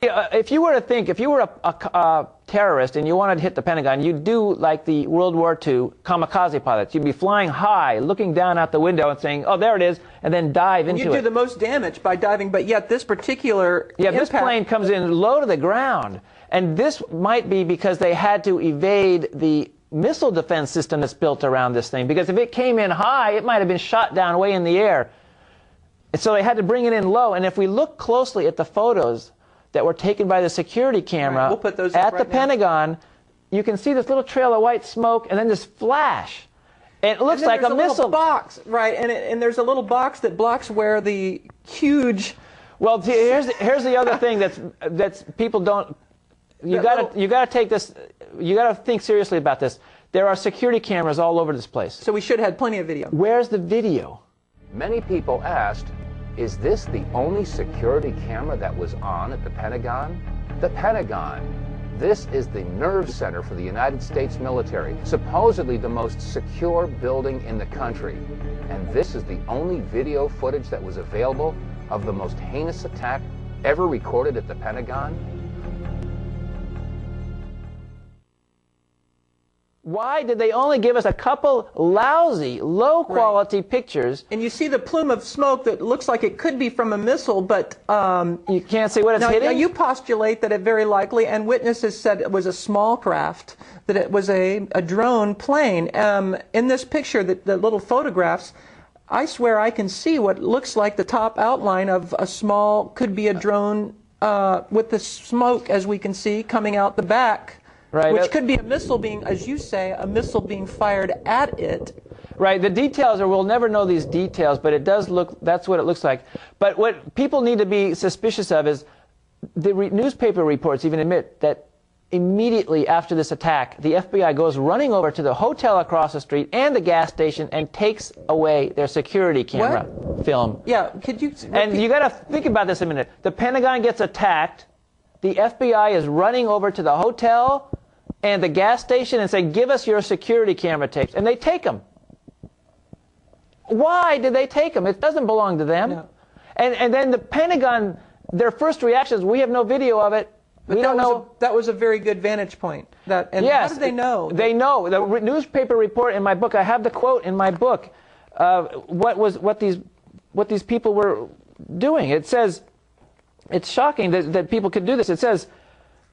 If you were to think, if you were a terrorist and you wanted to hit the Pentagon, you'd do like the World War II kamikaze pilots. You'd be flying high, looking down out the window and saying, oh, there it is, and then dive into it. You do the most damage by diving, but yet this particular impact, this plane comes in low to the ground. And this might be because they had to evade the missile defense system that's built around this thing. Because if it came in high, it might have been shot down way in the air. So they had to bring it in low. And if we look closely at the photos that were taken by the security camera we'll put those at right the now. Pentagon, you can see this little trail of white smoke and then this flash. And it looks like a missile little box, right? And there's a little box that blocks where the huge. Well, here's the other thing that's people don't. You gotta take this. You gotta think seriously about this. There are security cameras all over this place. So we should have had plenty of video. Where's the video? Many people asked, is this the only security camera that was on at the Pentagon? The Pentagon. This is the nerve center for the United States military, supposedly the most secure building in the country. And this is the only video footage that was available of the most heinous attack ever recorded at the Pentagon. Why did they only give us a couple lousy, low-quality pictures? And you see the plume of smoke that looks like it could be from a missile, but you can't see what it's hitting? Now you postulate that it very likely, and witnesses said it was a small craft, that it was a drone plane. In this picture, the little photographs, I swear I can see what looks like the top outline of a small, could be a drone with the smoke, as we can see, coming out the back. Right. Which could be a missile being, as you say, a missile being fired at it. Right. The details are, we'll never know these details, but it does look, that's what it looks like. But what people need to be suspicious of is the newspaper reports even admit that immediately after this attack, the FBI goes running over to the hotel across the street and the gas station and takes away their security camera film. Yeah, could you... And you got to think about this a minute. The Pentagon gets attacked. The FBI is running over to the hotel and the gas station and say, give us your security camera tapes. And they take them. Why did they take them? It doesn't belong to them. No. And then the Pentagon, their first reaction is, we have no video of it. But we don't know. That was a very good vantage point. And yes, how did they know? They know. The newspaper report in my book, I have the quote in my book, what these people were doing. It says, it's shocking that people could do this. It says,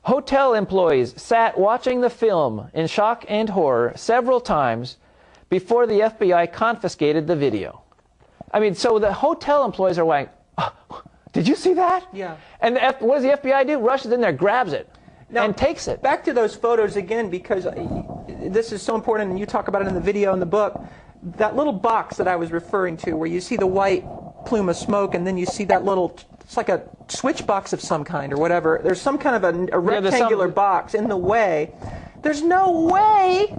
hotel employees sat watching the film in shock and horror several times before the FBI confiscated the video. I mean, so the hotel employees are like, oh, did you see that? Yeah. And what does the FBI do? Rushes in there, grabs it, now, and takes it. Back to those photos again, because this is so important, and you talk about it in the video and the book. That little box that I was referring to, where you see the white plume of smoke, and then you see that little... It's like a switch box of some kind or whatever. There's some kind of a rectangular box in the way. There's no way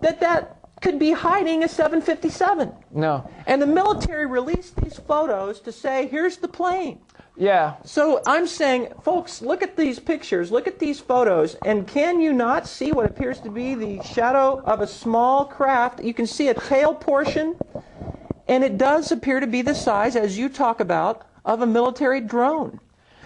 that could be hiding a 757. No. And the military released these photos to say, here's the plane. Yeah. So I'm saying, folks, look at these pictures, look at these photos, and can you not see what appears to be the shadow of a small craft? You can see a tail portion, and it does appear to be the size, as you talk about, of a military drone,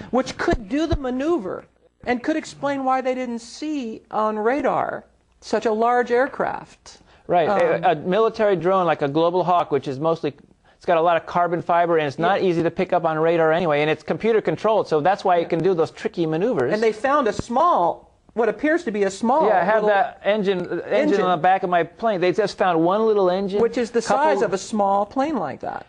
which could do the maneuver and could explain why they didn't see on radar such a large aircraft. Right, a military drone like a Global Hawk, which is mostly, it's got a lot of carbon fiber and it's not easy to pick up on radar anyway, and it's computer controlled, so that's why it can do those tricky maneuvers. And they found a small, what appears to be a small... Yeah, I have that engine on the back of my plane. They just found one little engine. Which is the size of a small plane like that.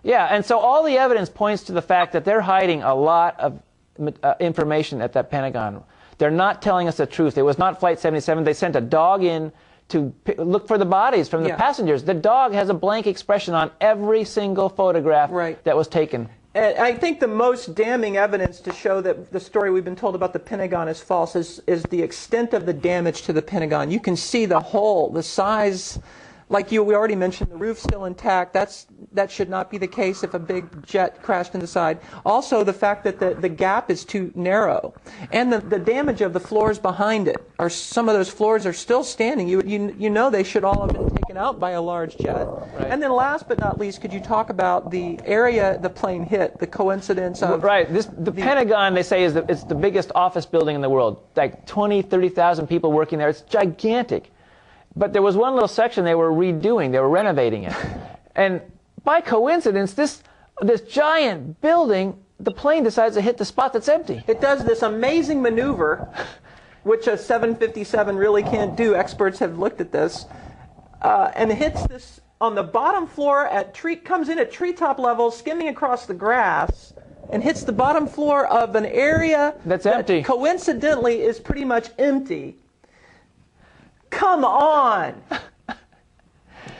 Yeah, and so all the evidence points to the fact that they're hiding a lot of information at that Pentagon. They're not telling us the truth. It was not Flight 77. They sent a dog in to look for the bodies from the passengers. The dog has a blank expression on every single photograph that was taken. I think the most damning evidence to show that the story we've been told about the Pentagon is false is the extent of the damage to the Pentagon. You can see the hole, the size. Like we already mentioned, the roof's still intact. That should not be the case if a big jet crashed in the side. Also, the fact that the gap is too narrow. And the damage of the floors behind it. Some of those floors are still standing. You know they should all have been taken out by a large jet. Right. And then last but not least, could you talk about the area the plane hit, the coincidence of... Right. The Pentagon, they say, it's the biggest office building in the world. Like 20, 30,000 people working there. It's gigantic. But there was one little section they were redoing. They were renovating it. And by coincidence, this giant building, the plane decides to hit the spot that's empty. It does this amazing maneuver, which a 757 really can't do. Experts have looked at this. And it hits this on the bottom floor, comes in at treetop level, skimming across the grass, and hits the bottom floor of an area that's empty. Coincidentally is pretty much empty. Come on!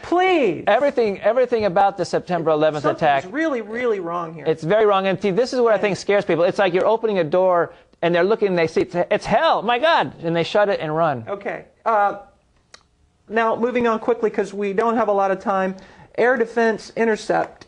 Please! Everything about the September 11th attack... Something's really, really wrong here. It's very wrong. And see, this is what I think scares people. It's like you're opening a door, and they're looking, and they see, it's hell! My God! And they shut it and run. Okay. Now, moving on quickly, because we don't have a lot of time. Air Defense Intercept.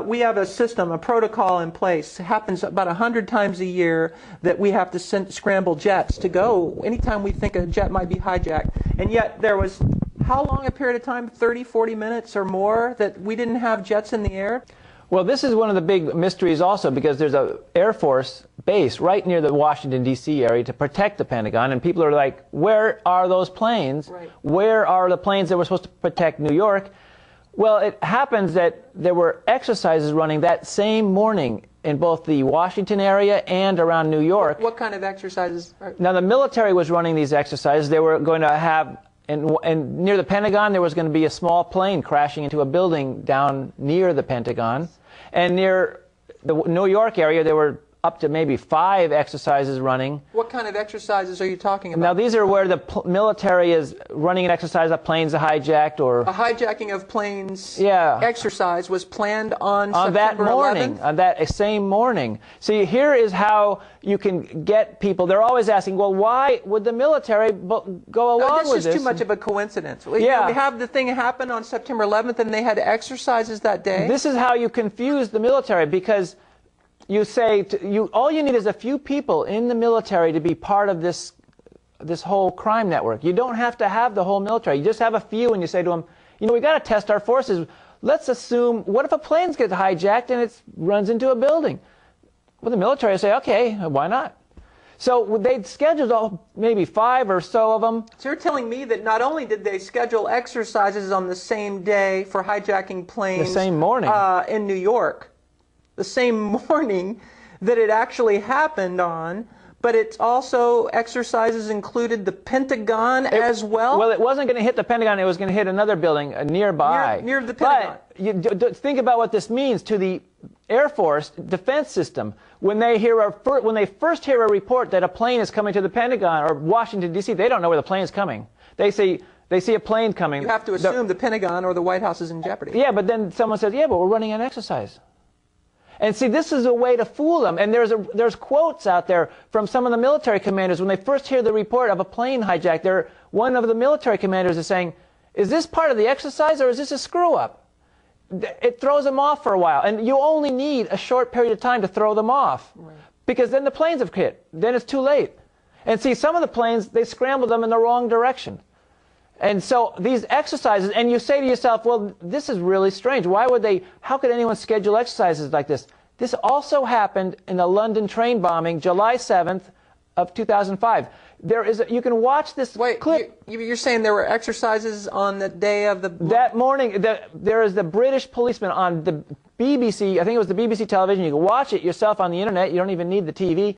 We have a system, a protocol in place. It happens about 100 times a year that we have to scramble jets to go anytime we think a jet might be hijacked. And yet there was, how long a period of time, 30, 40 minutes or more, that we didn't have jets in the air? Well, this is one of the big mysteries also, because there's an Air Force base right near the Washington, D.C. area to protect the Pentagon, and people are like, where are those planes? Right. Where are the planes that were supposed to protect New York? Well, it happens that there were exercises running that same morning in both the Washington area and around New York. What kind of exercises? Now, the military was running these exercises. They were going to have, and near the Pentagon, there was going to be a small plane crashing into a building down near the Pentagon. And near the New York area, there were up to maybe 5 exercises running. What kind of exercises are you talking about? Now, these are where the military is running an exercise of planes hijacked, or... A hijacking of planes exercise was planned on September that morning, 11th? on that same morning. See, here is how you can get people. They're always asking, well, why would the military go along with this? This is too much of a coincidence. Yeah. We have the thing happen on September 11th, and they had exercises that day. This is how you confuse the military, because... You say, all you need is a few people in the military to be part of this whole crime network. You don't have to have the whole military. You just have a few, and you say to them, you know, we got to test our forces. Let's assume, what if a plane gets hijacked and it runs into a building? Well, the military will say, okay, why not? So they'd scheduled maybe 5 or so of them. So you're telling me that not only did they schedule exercises on the same day for hijacking planes... The same morning. In New York. The same morning that it actually happened on, but it's also exercises included the Pentagon as well? Well, it wasn't going to hit the Pentagon. It was going to hit another building nearby. Near the Pentagon. But think about what this means to the Air Force defense system. When they first hear a report that a plane is coming to the Pentagon or Washington, D.C., they don't know where the plane is coming. They see a plane coming. You have to assume the Pentagon or the White House is in jeopardy. Yeah, but then someone says, yeah, but we're running an exercise. And see, this is a way to fool them. And there's quotes out there from some of the military commanders. When they first hear the report of a plane hijack, one of the military commanders is saying, is this part of the exercise or is this a screw-up? It throws them off for a while. And you only need a short period of time to throw them off. Right. Because then the planes have hit. Then it's too late. And see, some of the planes, they scrambled them in the wrong direction. And so these exercises, and you say to yourself, well, this is really strange. How could anyone schedule exercises like this? This also happened in the London train bombing, July 7th of 2005. You can watch this clip. You're saying there were exercises on the day of the... That morning, there is the British policeman on the BBC, I think it was the BBC television. You can watch it yourself on the internet. You don't even need the TV.